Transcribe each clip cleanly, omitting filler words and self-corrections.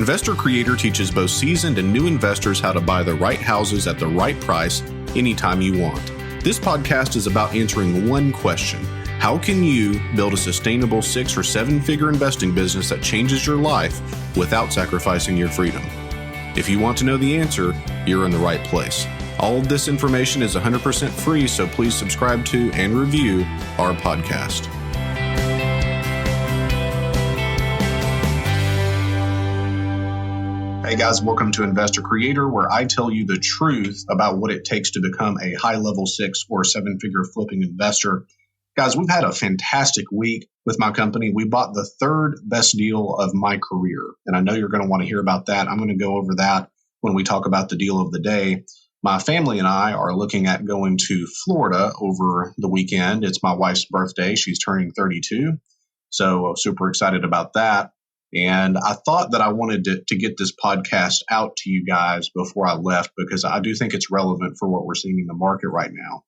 Investor Creator teaches both seasoned and new investors how to buy the right houses at the right price anytime you want. This podcast is about answering one question: how can you build a sustainable 6 or 7 figure investing business that changes your life without sacrificing your freedom? If you want to know the answer, you're in the right place. All of this information is 100% free, so please subscribe to and review our podcast. Hey guys, welcome to Investor Creator, where I tell you the truth about what it takes to become a high-level 6 or 7 figure flipping investor. Guys, we've had a fantastic week with my company. We bought the third best deal of my career, and I know you're going to want to hear about that. I'm going to go over that when we talk about the deal of the day. My family and I are looking at going to Florida over the weekend. It's my wife's birthday. She's turning 32, so super excited about that. And I thought that I wanted to get this podcast out to you guys before I left, because I do think it's relevant for what we're seeing in the market right now.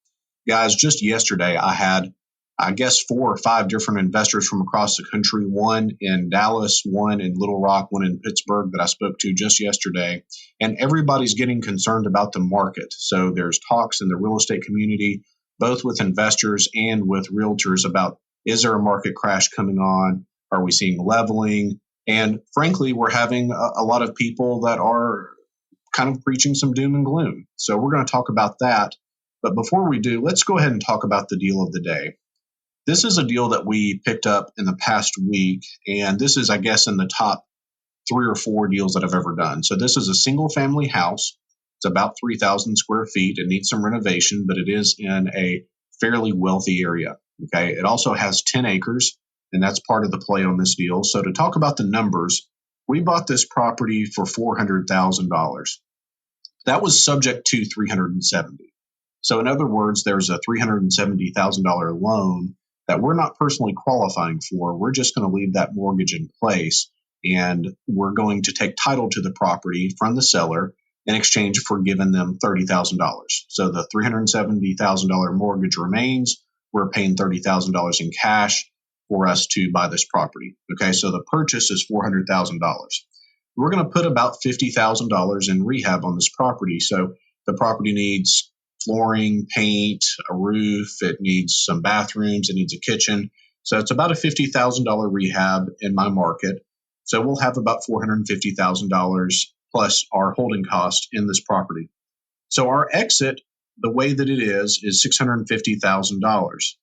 Guys, just yesterday, I had, 4 or 5 different investors from across the country, one in Dallas, one in Little Rock, one in Pittsburgh that I spoke to just yesterday. And everybody's getting concerned about the market. So there's talks in the real estate community, both with investors and with realtors, about, is there a market crash coming on? Are we seeing leveling? And frankly, we're having a lot of people that are kind of preaching some doom and gloom. So we're going to talk about that. But before we do, let's go ahead and talk about the deal of the day. This is a deal that we picked up in the past week, and this is, in the top 3 or 4 deals that I've ever done. So this is a single family house. It's about 3,000 square feet. It needs some renovation, but it is in a fairly wealthy area. Okay. It also has 10 acres. And that's part of the play on this deal. So to talk about the numbers, we bought this property for $400,000. That was subject to $370,000. So in other words, there's a $370,000 loan that we're not personally qualifying for. We're just going to leave that mortgage in place, and we're going to take title to the property from the seller in exchange for giving them $30,000. So the $370,000 mortgage remains. We're paying $30,000 in cash for us to buy this property. Okay, so the purchase is $400,000. We're going to put about $50,000 in rehab on this property. So the property needs flooring, paint, a roof. It needs some bathrooms. It needs a kitchen. So it's about a $50,000 rehab in my market. So we'll have about $450,000 plus our holding cost in this property. So our exit, the way that it is $650,000.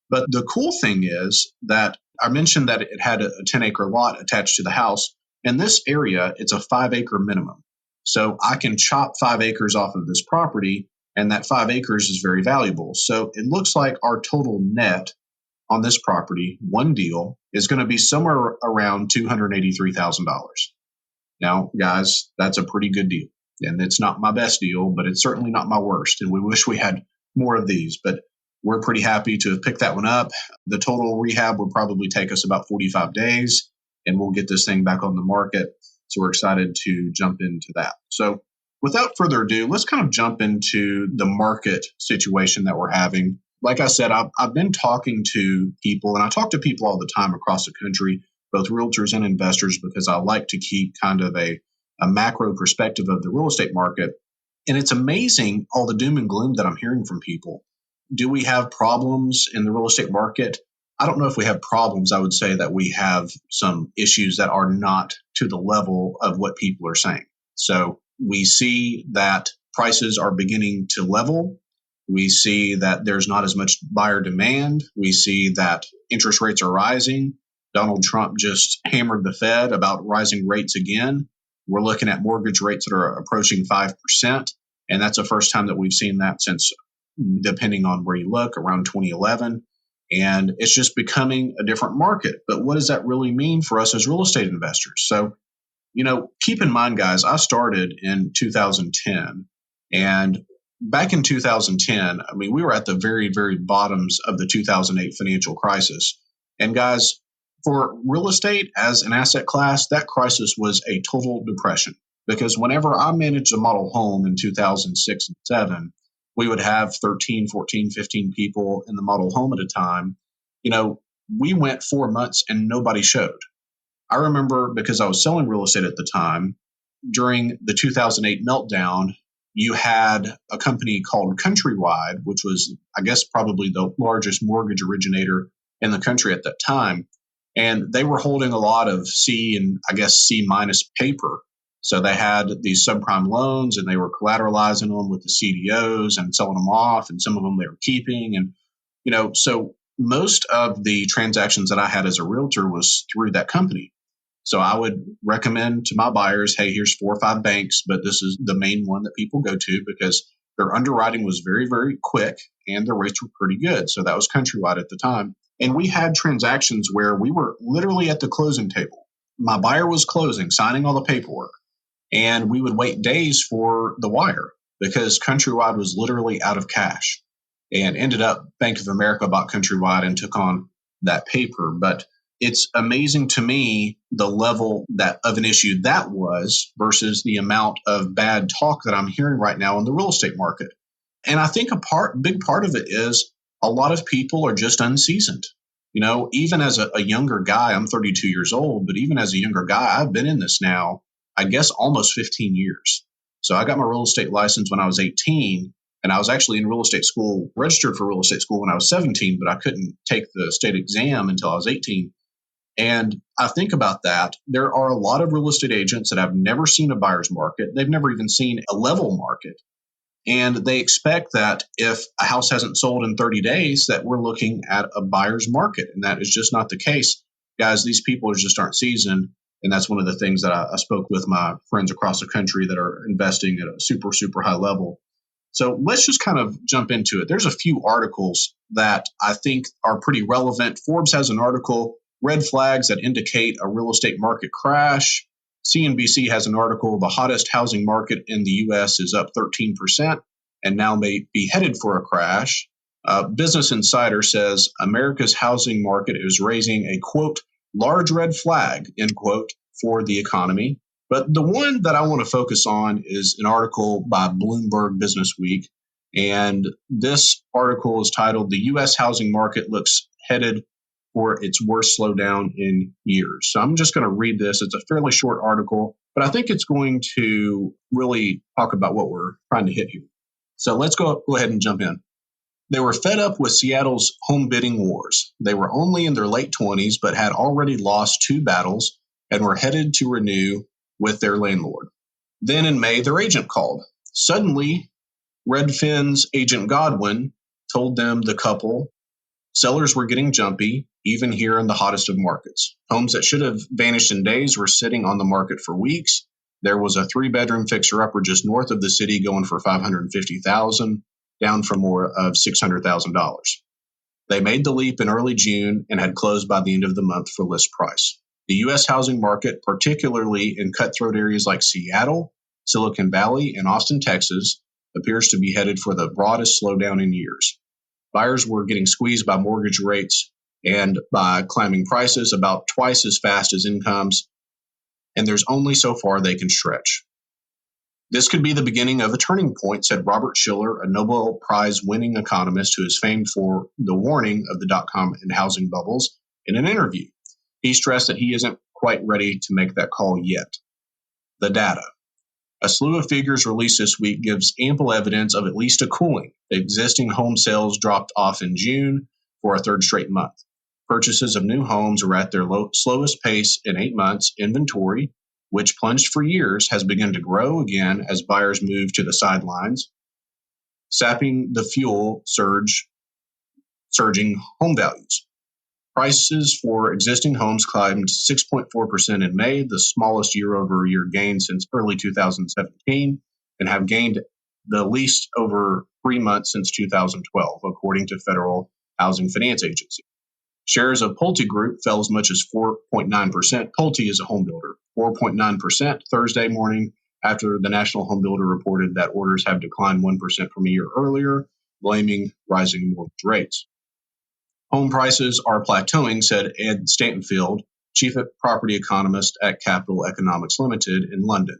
But the cool thing is that I mentioned that it had a 10-acre lot attached to the house. In this area, it's a 5-acre minimum. So I can chop 5 acres off of this property, and that 5 acres is very valuable. So it looks like our total net on this property, one deal, is going to be somewhere around $283,000. Now, guys, that's a pretty good deal. And it's not my best deal, but it's certainly not my worst. And we wish we had more of these. But we're pretty happy to have picked that one up. The total rehab will probably take us about 45 days, and we'll get this thing back on the market. So we're excited to jump into that. So without further ado, let's kind of jump into the market situation that we're having. Like I said, I've been talking to people, and I talk to people all the time across the country, both realtors and investors, because I like to keep kind of a macro perspective of the real estate market. And it's amazing all the doom and gloom that I'm hearing from people. Do we have problems in the real estate market? I don't know if we have problems. I would say that we have some issues that are not to the level of what people are saying. So we see that prices are beginning to level. We see that there's not as much buyer demand. We see that interest rates are rising. Donald Trump just hammered the Fed about rising rates again. We're looking at mortgage rates that are approaching 5%. And that's the first time that we've seen that since, depending on where you look, around 2011. And it's just becoming a different market. But what does that really mean for us as real estate investors? So, keep in mind, guys, I started in 2010. And back in 2010, we were at the very, very bottoms of the 2008 financial crisis. And guys, for real estate as an asset class, that crisis was a total depression. Because whenever I managed a model home in 2006 and 2007, we would have 13, 14, 15 people in the model home at a time. We went 4 months and nobody showed. I remember because I was selling real estate at the time, during the 2008 meltdown, you had a company called Countrywide, which was, I guess, probably the largest mortgage originator in the country at that time. And they were holding a lot of C and I guess C minus paper. So they had these subprime loans and they were collateralizing them with the CDOs and selling them off. And some of them they were keeping. And, so most of the transactions that I had as a realtor was through that company. So I would recommend to my buyers, hey, here's 4 or 5 banks, but this is the main one that people go to because their underwriting was very, very quick and their rates were pretty good. So that was Countrywide at the time. And we had transactions where we were literally at the closing table. My buyer was closing, signing all the paperwork, and we would wait days for the wire because Countrywide was literally out of cash. And ended up Bank of America bought Countrywide and took on that paper. But it's amazing to me the level that of an issue that was versus the amount of bad talk that I'm hearing right now in the real estate market. And I think big part of it is a lot of people are just unseasoned. Even as a younger guy, I'm 32 years old, but even as a younger guy, I've been in this now, I guess, almost 15 years. So I got my real estate license when I was 18. And I was actually in real estate school, registered for real estate school when I was 17, but I couldn't take the state exam until I was 18. And I think about that. There are a lot of real estate agents that have never seen a buyer's market. They've never even seen a level market. And they expect that if a house hasn't sold in 30 days, that we're looking at a buyer's market. And that is just not the case. Guys, these people just aren't seasoned. And that's one of the things that I spoke with my friends across the country that are investing at a super, super high level. So let's just kind of jump into it. There's a few articles that I think are pretty relevant. Forbes has an article, Red Flags That Indicate a Real Estate Market Crash. CNBC has an article, The Hottest Housing Market in the U.S. is up 13% and now may be headed for a crash. Business Insider says America's housing market is raising a, quote, large red flag, end quote, for the economy. But the one that I want to focus on is an article by Bloomberg Business Week. And this article is titled, The U.S. Housing Market Looks Headed for Its Worst Slowdown in Years. So I'm just going to read this. It's a fairly short article, but I think it's going to really talk about what we're trying to hit here. So let's go ahead and jump in. They were fed up with Seattle's home bidding wars. They were only in their late 20s, but had already lost 2 battles and were headed to renew with their landlord. Then in May, their agent called. Suddenly, Redfin's agent Godwin told them, the couple, sellers were getting jumpy, even here in the hottest of markets. Homes that should have vanished in days were sitting on the market for weeks. There was a 3-bedroom fixer-upper just north of the city going for $550,000, down from more of $600,000. They made the leap in early June and had closed by the end of the month for list price. The U.S. housing market, particularly in cutthroat areas like Seattle, Silicon Valley, and Austin, Texas, appears to be headed for the broadest slowdown in years. Buyers were getting squeezed by mortgage rates and by climbing prices about twice as fast as incomes, and there's only so far they can stretch. This could be the beginning of a turning point, said Robert Shiller, a Nobel Prize-winning economist who is famed for the warning of the dot-com and housing bubbles, in an interview. He stressed that he isn't quite ready to make that call yet. The data. A slew of figures released this week gives ample evidence of at least a cooling. Existing home sales dropped off in June for a third straight month. Purchases of new homes are at their slowest pace in 8 months. Inventory, which plunged for years, has begun to grow again as buyers move to the sidelines, sapping the fuel surging home values. Prices for existing homes climbed 6.4% in May, the smallest year-over-year gain since early 2017, and have gained the least over 3 months since 2012, according to Federal Housing Finance Agency. Shares of Pulte Group fell as much as 4.9%. Pulte is a home builder. 4.9% Thursday morning after the National Home Builder reported that orders have declined 1% from a year earlier, blaming rising mortgage rates. Home prices are plateauing, said Ed Stantonfield, chief property economist at Capital Economics Limited in London.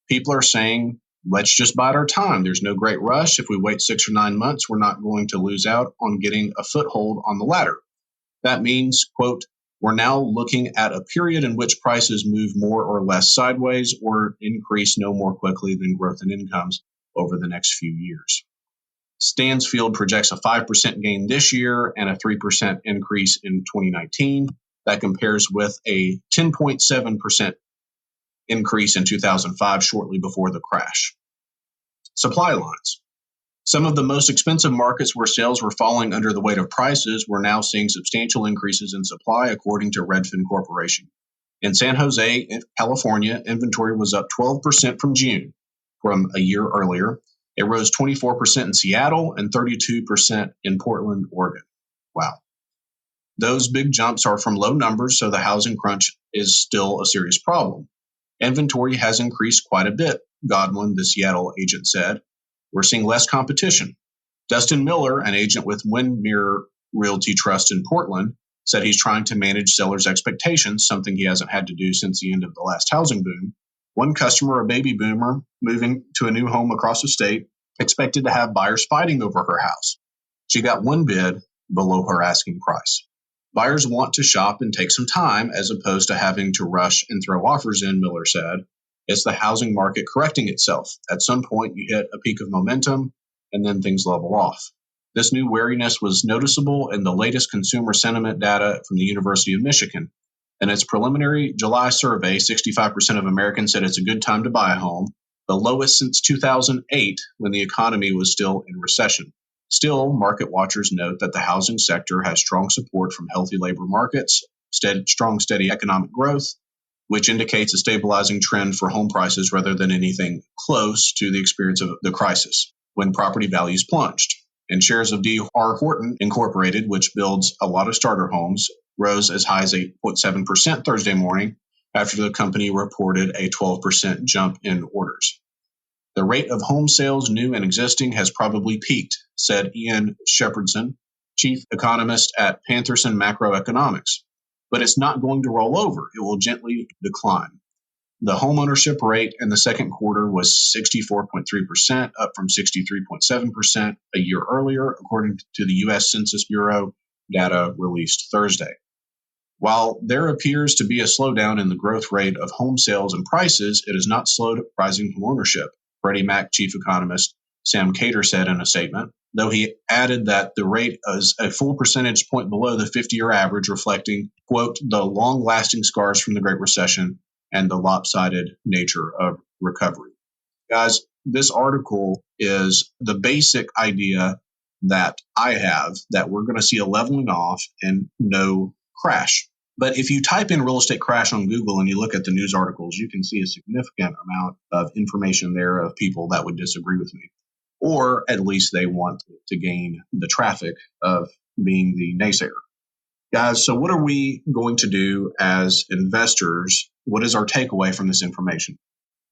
People are saying, let's just bide our time. There's no great rush. If we wait 6 or 9 months, we're not going to lose out on getting a foothold on the ladder. That means, quote, We're now looking at a period in which prices move more or less sideways or increase no more quickly than growth in incomes over the next few years. Stansfield projects a 5% gain this year and a 3% increase in 2019. That compares with a 10.7% increase in 2005, shortly before the crash. Supply lines. Some of the most expensive markets where sales were falling under the weight of prices were now seeing substantial increases in supply, according to Redfin Corporation. In San Jose, California, inventory was up 12% from June from a year earlier. It rose 24% in Seattle and 32% in Portland, Oregon. Wow. Those big jumps are from low numbers, so the housing crunch is still a serious problem. Inventory has increased quite a bit, Godwin, the Seattle agent, said. We're seeing less competition. Dustin Miller, an agent with Windmere Realty Trust in Portland, said he's trying to manage sellers' expectations, something he hasn't had to do since the end of the last housing boom. One customer, a baby boomer moving to a new home across the state, expected to have buyers fighting over her house. She got one bid below her asking price. Buyers want to shop and take some time as opposed to having to rush and throw offers in, Miller said. It's the housing market correcting itself. At some point, you hit a peak of momentum, and then things level off. This new wariness was noticeable in the latest consumer sentiment data from the University of Michigan. In its preliminary July survey, 65% of Americans said it's a good time to buy a home, the lowest since 2008 when the economy was still in recession. Still, market watchers note that the housing sector has strong support from healthy labor markets, steady economic growth, which indicates a stabilizing trend for home prices rather than anything close to the experience of the crisis, when property values plunged. And shares of D.R. Horton Incorporated, which builds a lot of starter homes, rose as high as 8.7% Thursday morning after the company reported a 12% jump in orders. The rate of home sales, new and existing, has probably peaked, said Ian Shepherdson, chief economist at Pantherson Macroeconomics. But it's not going to roll over. It will gently decline. The homeownership rate in the second quarter was 64.3%, up from 63.7% a year earlier, according to the U.S. Census Bureau data released Thursday. While there appears to be a slowdown in the growth rate of home sales and prices, it has not slowed rising homeownership, Freddie Mac chief economist Sam Cater said in a statement, though he added that the rate is a full percentage point below the 50-year average, reflecting, quote, the long-lasting scars from the Great Recession and the lopsided nature of recovery. Guys, this article is the basic idea that I have that we're going to see a leveling off and no crash. But if you type in real estate crash on Google and you look at the news articles, you can see a significant amount of information there of people that would disagree with me. Or at least they want to gain the traffic of being the naysayer. Guys, so what are we going to do as investors? What is our takeaway from this information?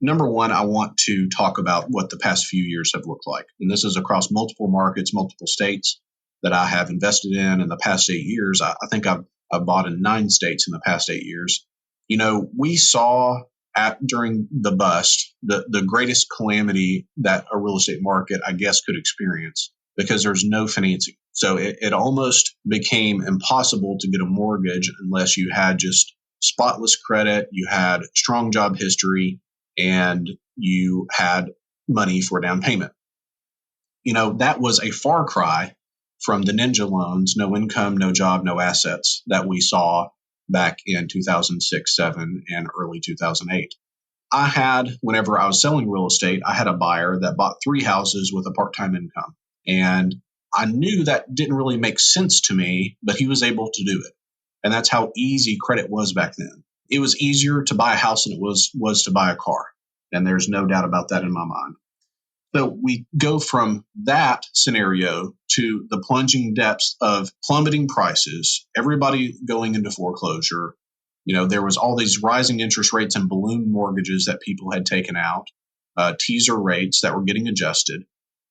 Number one, I want to talk about what the past few years have looked like. And this is across multiple markets, multiple states that I have invested in the past 8 years. I think I've bought in 9 states in the past 8 years. You know, we saw during the bust, the greatest calamity that a real estate market, I guess, could experience because there's no financing. So it almost became impossible to get a mortgage unless you had just spotless credit, you had strong job history, and you had money for a down payment. You know, that was a far cry from the ninja loans, no income, no job, no assets that we saw back in 2006, 7, and early 2008. Whenever I was selling real estate, I had a buyer that bought 3 houses with a part-time income. And I knew that didn't really make sense to me, but he was able to do it. And that's how easy credit was back then. It was easier to buy a house than it was to buy a car. And there's no doubt about that in my mind. So we go from that scenario to the plunging depths of plummeting prices, everybody going into foreclosure. You know, there was all these rising interest rates and balloon mortgages that people had taken out, teaser rates that were getting adjusted.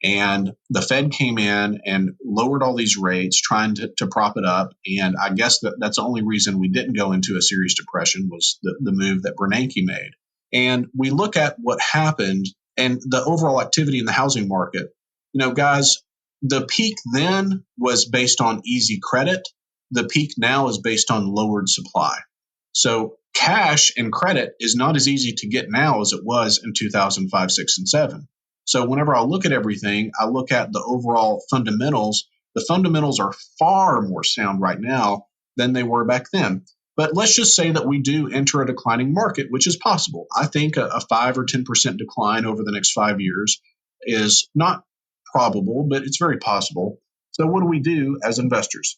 And the Fed came in and lowered all these rates, trying to prop it up. And I guess that's the only reason we didn't go into a serious depression was the move that Bernanke made. And we look at what happened and the overall activity in the housing market. You know, guys, the peak then was based on easy credit. the peak now is based on lowered supply. So cash and credit is not as easy to get now as it was in 2005, 6, and 7. So whenever I look at everything, I look at the overall fundamentals. The fundamentals are far more sound right now than they were back then. But let's just say that we do enter a declining market, which is possible. I think a 5 or 10% decline over the next 5 years is not probable, but it's very possible. So what do we do as investors?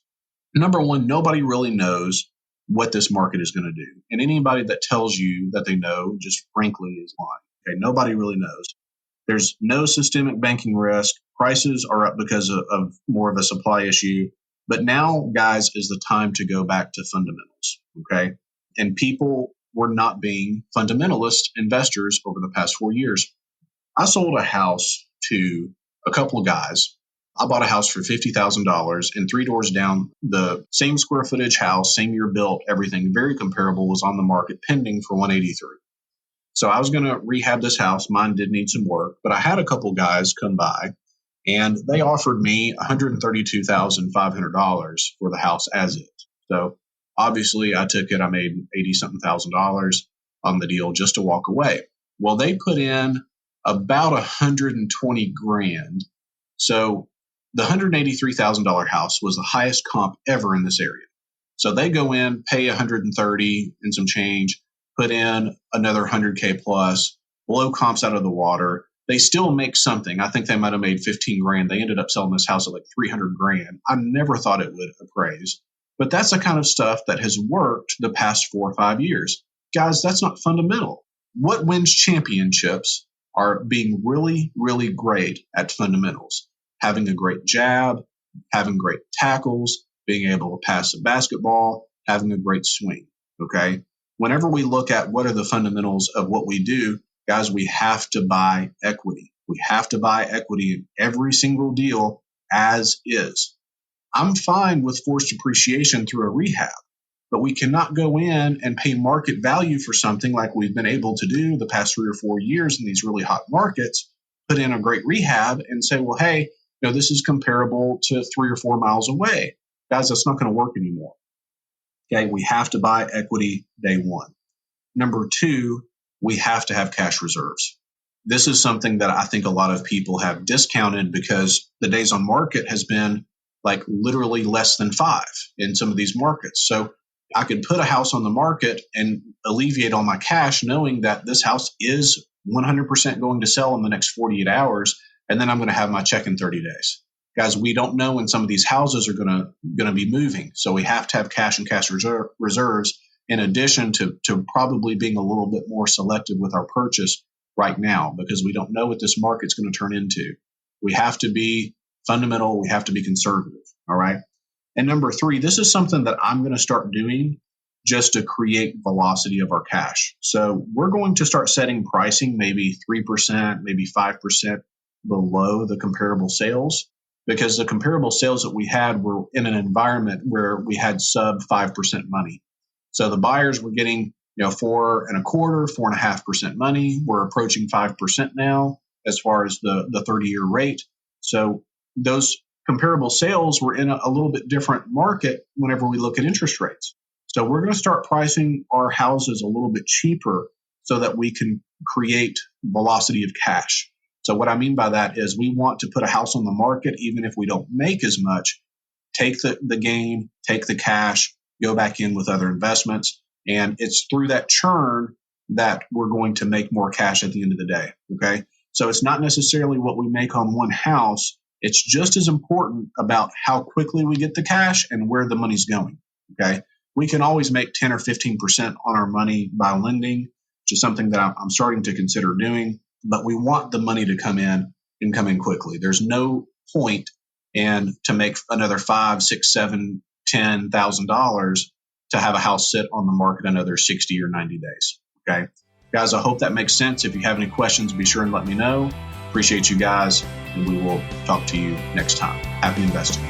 Number one, nobody really knows what this market is going to do. And anybody that tells you that they know just frankly is lying. Okay, nobody really knows. There's no systemic banking risk. Prices are up because of more of a supply issue. But now, guys, is the time to go back to fundamentals, okay? And people were not being fundamentalist investors over the past 4 years. I sold a house to a couple of guys. I bought a house for $50,000, and 3 doors down, the same square footage house, same year built, everything very comparable, was on the market pending for $183,000. So I was going to rehab this house. Mine did need some work, but I had a couple guys come by, and they offered me $132,500 for the house as is. So obviously I took it. I made $80-something thousand on the deal just to walk away. Well, they put in about $120,000. So the $183,000 house was the highest comp ever in this area. So they go in, pay $130,000 and some change, put in another $100K plus, blow comps out of the water. They still make something. I think they might have made $15,000. They ended up selling this house at like $300,000. I never thought it would appraise, but that's the kind of stuff that has worked the past 4 or 5 years. Guys, that's not fundamental. What wins championships are being really, really great at fundamentals. Having a great jab, having great tackles, being able to pass a basketball, having a great swing, okay? Whenever we look at what are the fundamentals of what we do, guys, we have to buy equity. We have to buy equity in every single deal as is. I'm fine with forced appreciation through a rehab, but we cannot go in and pay market value for something like we've been able to do the past 3 or 4 years in these really hot markets, put in a great rehab and say, well, hey, this is comparable to 3 or 4 miles away. Guys, that's not going to work anymore. Okay, we have to buy equity day one. Number two, we have to have cash reserves. This is something that I think a lot of people have discounted because the days on market has been like literally less than 5 in some of these markets. So I could put a house on the market and alleviate all my cash knowing that this house is 100% going to sell in the next 48 hours, and then I'm going to have my check in 30 days. Guys, we don't know when some of these houses are going to be moving. So we have to have cash and cash reserves in addition to probably being a little bit more selective with our purchase right now because we don't know what this market's going to turn into. We have to be fundamental. We have to be conservative. All right. And number 3, this is something that I'm going to start doing just to create velocity of our cash. So we're going to start setting pricing maybe 3%, maybe 5% below the comparable sales, because the comparable sales that we had were in an environment where we had sub 5% money. So the buyers were getting 4.25%, 4.5% money. We're approaching 5% now as far as the 30-year rate. So those comparable sales were in a little bit different market whenever we look at interest rates. So we're going to start pricing our houses a little bit cheaper so that we can create velocity of cash. So what I mean by that is we want to put a house on the market, even if we don't make as much, take the gain, take the cash, go back in with other investments. And it's through that churn that we're going to make more cash at the end of the day. Okay. So it's not necessarily what we make on one house. It's just as important about how quickly we get the cash and where the money's going. Okay. We can always make 10 or 15% on our money by lending, which is something that I'm starting to consider doing, but we want the money to come in and come in quickly. There's no point in to make another $5,000, $6,000, $7,000, $10,000 to have a house sit on the market another 60 or 90 days. Okay. Guys, I hope that makes sense. If you have any questions, be sure and let me know. Appreciate you guys, and we will talk to you next time. Happy investing.